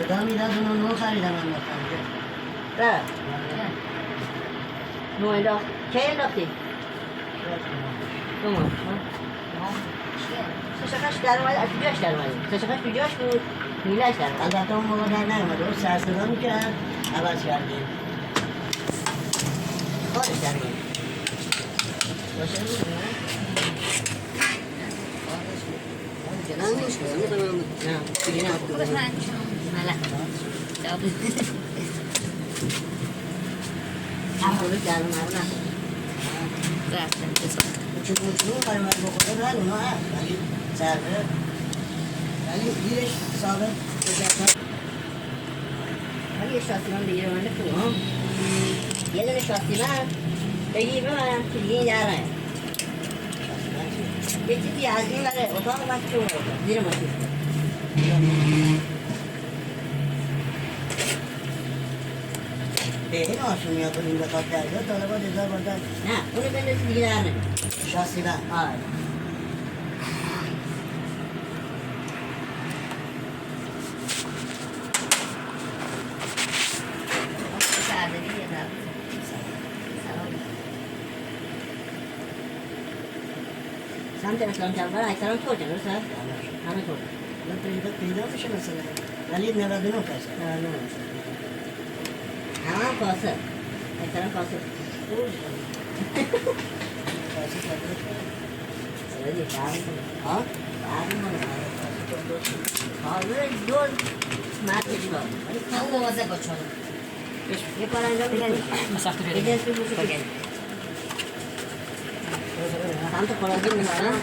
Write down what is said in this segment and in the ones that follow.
دامی دادون نو خریدم انداختم اینجا. نه نو انداخت کی انداختی؟ نو سشقش در اومد از کجاش در اومد؟ سشقش کجاش بود؟ میلهش در اومد. البته اون موقع در نیومد اون سر صدا میکرد عوض کردیم. خودش در اومد. باشه نه دیگه نه خودش من همونو در اومد نه رفتم چون قیمت بخوره بر اونا هست ولی ضربه ولی گیرش ثابت بشکن. ولی یه شاسیمان بگیره من بکنم یه دونه شاسیمان بگیر به من که دیگه این در نه یه چیزی از این بره اتاق بس چون زیر ماشین به این آسونی ها کنیم بخواد در جا طالبات ازار بردن نه اونو بندازی دیگه در نمید شاسی بند آره سمت اسلام جنبر اکثران تو جن درسته؟ همه تو من پیدا میشه مثلا ولی 99 کسه همه هم کاسه اکثران کاسه سردی فرق کنه ها؟ فرق کنه حاضر دور مرد کشیبا همون موازه با چون یه کار انجام میدنی مسافت یه جنس بگوشی سمت خرازی میکنم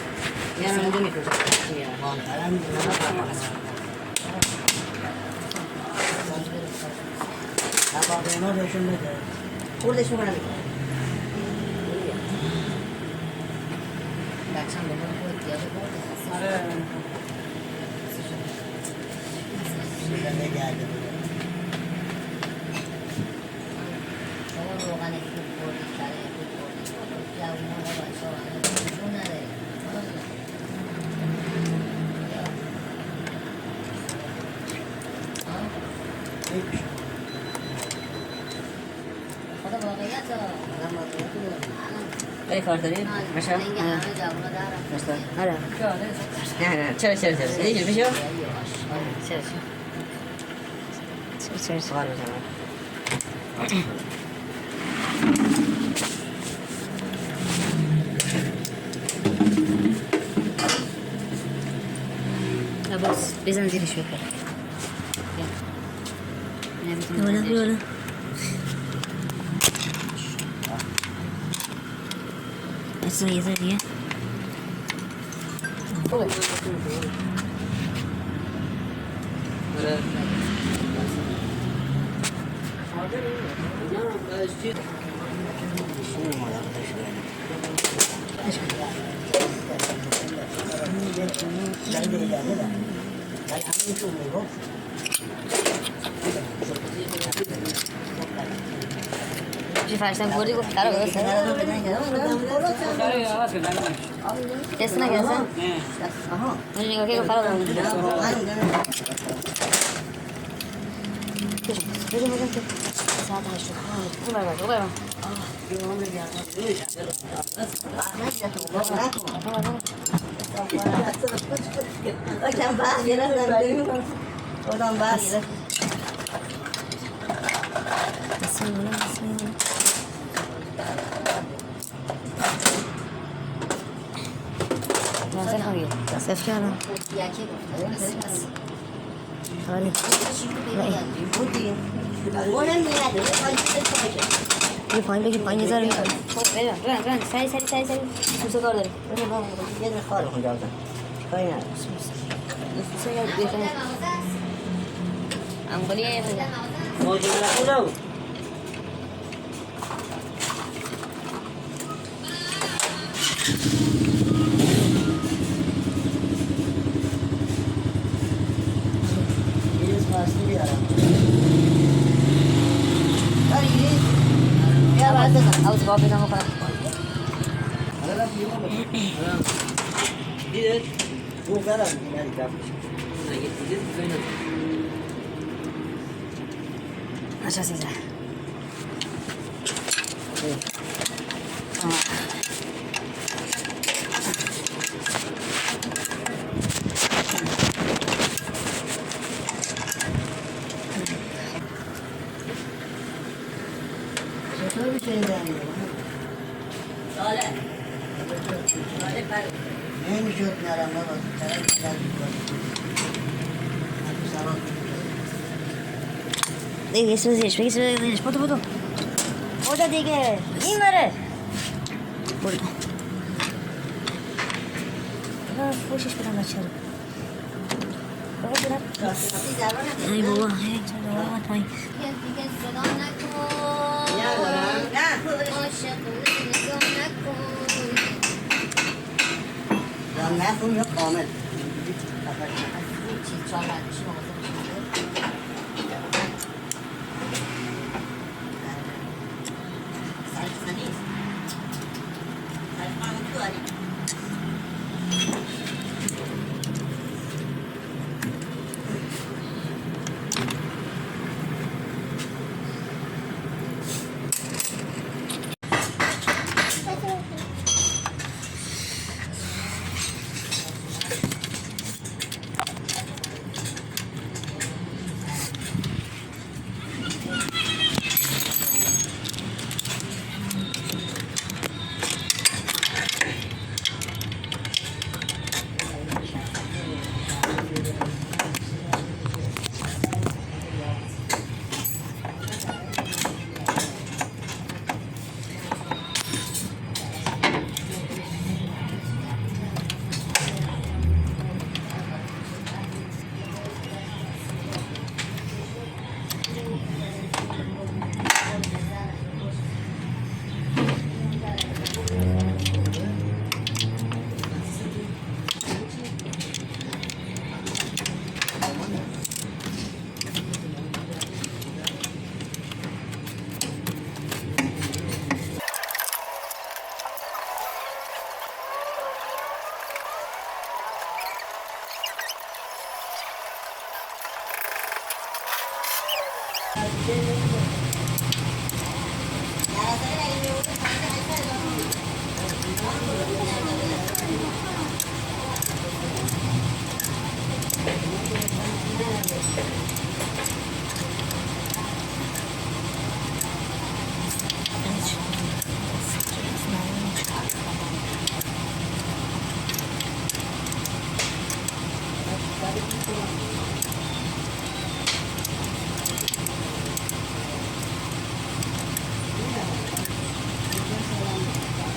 میارم اینجا میکنم مانترم باقینا بهشون بده خوردش میکنم بچه هم بگم خود دیاده برده آره شیرم بگرده بده شما روغن خوب بردی کره خوب بردی جوونا ها بچه ها همه خوب نداری خدا واقعیت ها ای کار داریم؟ مشا؟ همه جوونا دارم آره نه چرا دیگه بشو چرا سوال بزنم بس بزن زیرش بکن دولا اصلا یه ذریعه خوبه چی فرشتن بردی گفت خراب درسته؟ تست نگه اصلا؟ اونجا نگاه که گفت خراب درسته؟ ساعت 8 اون برای اون برای اکم برق گرفتم بریم خودم برق گرفت نازل خواهی صف کردم خالی مهم نیست یه پایین بگیر پایین یه ذره میکنم برن سری سوسه کار داریم یه دونه خواهر بخون جاوزن کاری نداره سوسه یاد بکنم انگلیه موجود نکنم یه پاستی بیارم داری گیری؟ بیا باید بزن عوض باب بزن بکنم دیدت؟ اون برم دیگه ندید رفتش अच्छा से जा Şoför bir şey demiyor. Söyle. Söyle ben. Neymiş yok ne aramda bak. Çay güzel bir bak. Hadi sabah. देख इसमें से फोटो फोटो फोटो देखे नहीं मारे फोटो कोशिश करना अच्छा नहीं बाबा है चलो मत भाई دیگه صدا نکن. Ya lan. Ya. عاشقونه نگاه نکن. Ya mefhum yok Ahmet. از این چیز چالش موضوع شده. سایپا نیست. سایپا هم تو داری.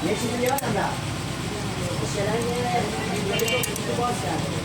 Ne şimdi ya da? Şeyler ne? Bu boş yani.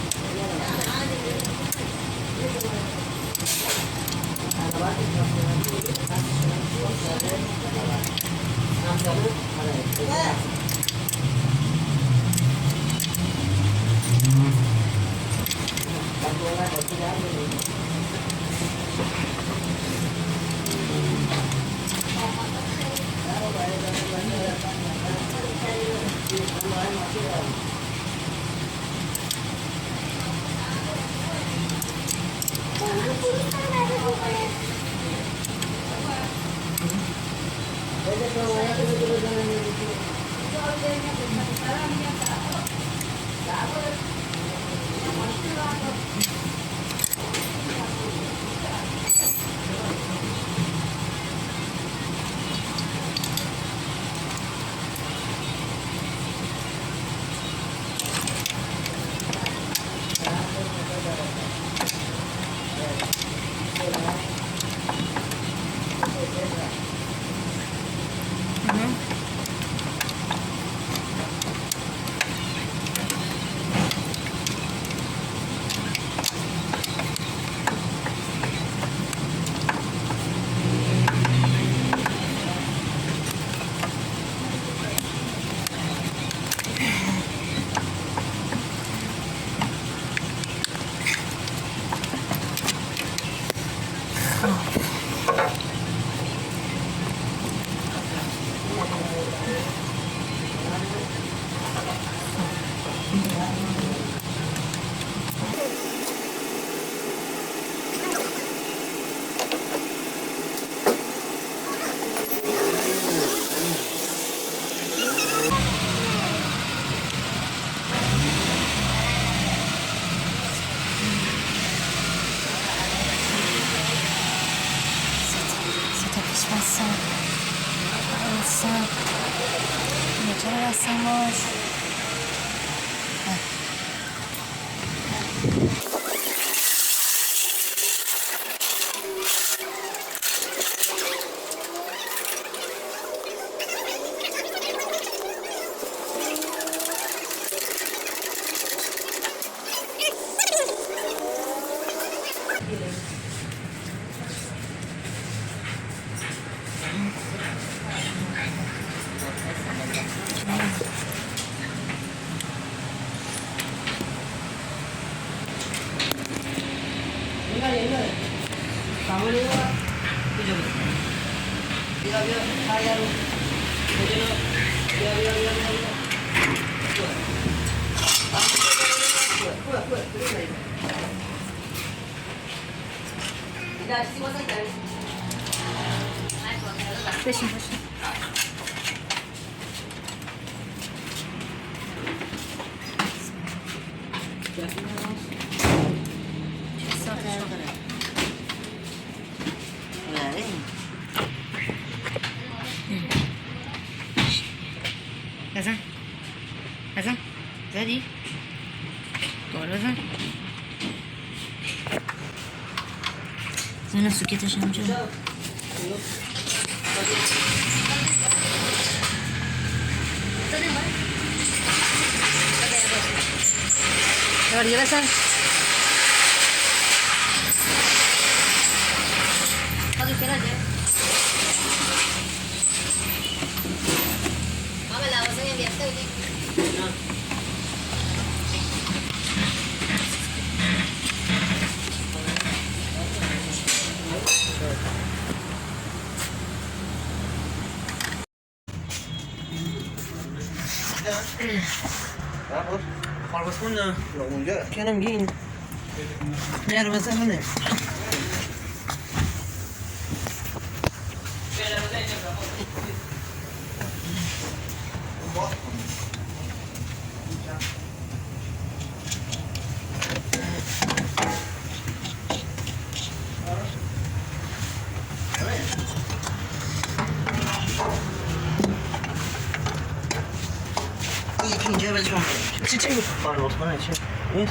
Bassan. Bassan. Ya çara bassan boş. Deixa. Razan. Zadi. Razan. Sana su kita şamcı. Rồi đi ra sân. Có được cái nào chứ? Mama la vas a enviar todo. خلصنا لو جاء كلام جين يا بس انا جبل شو تشوف خلاص ما شوف ايش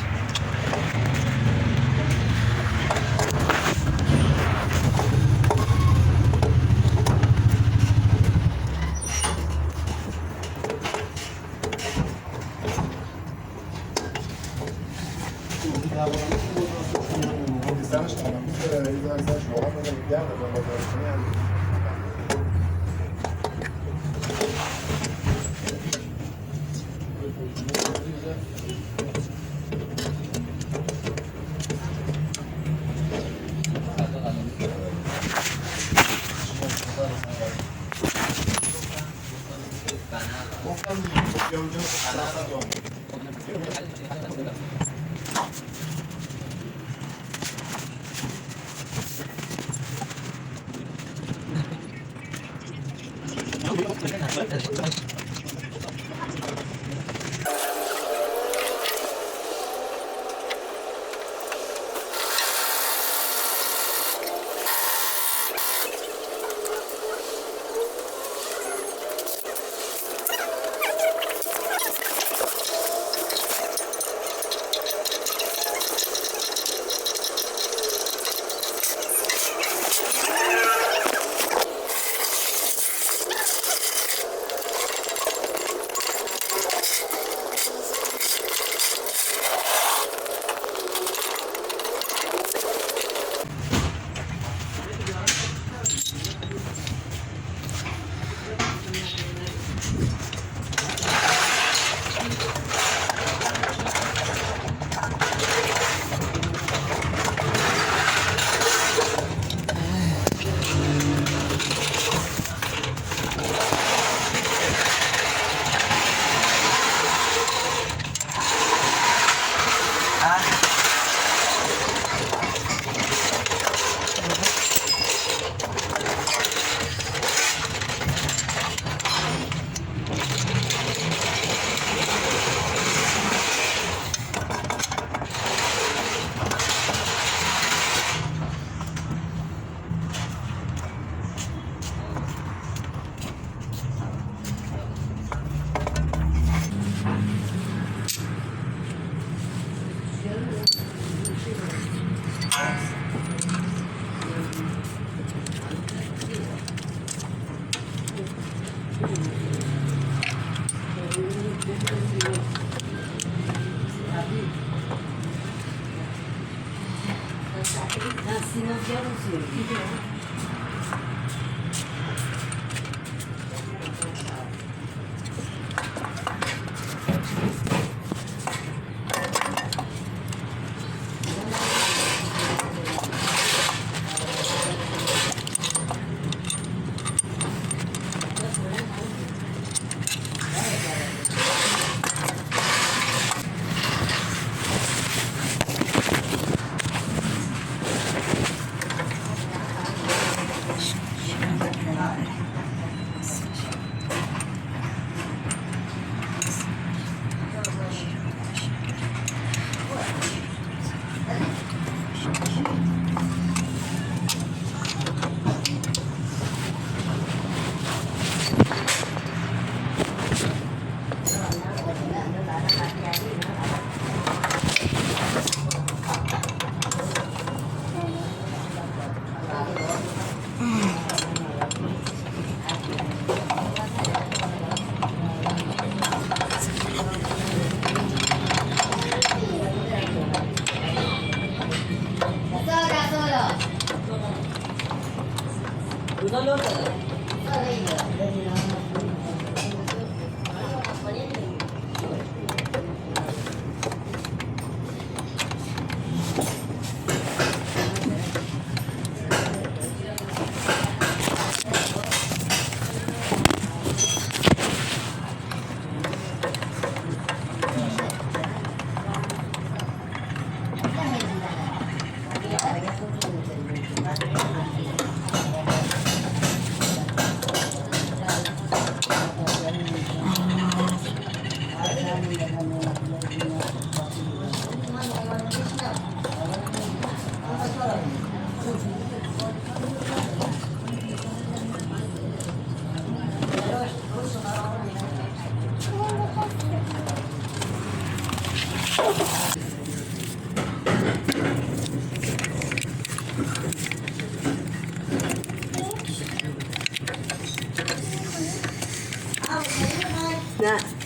Nah.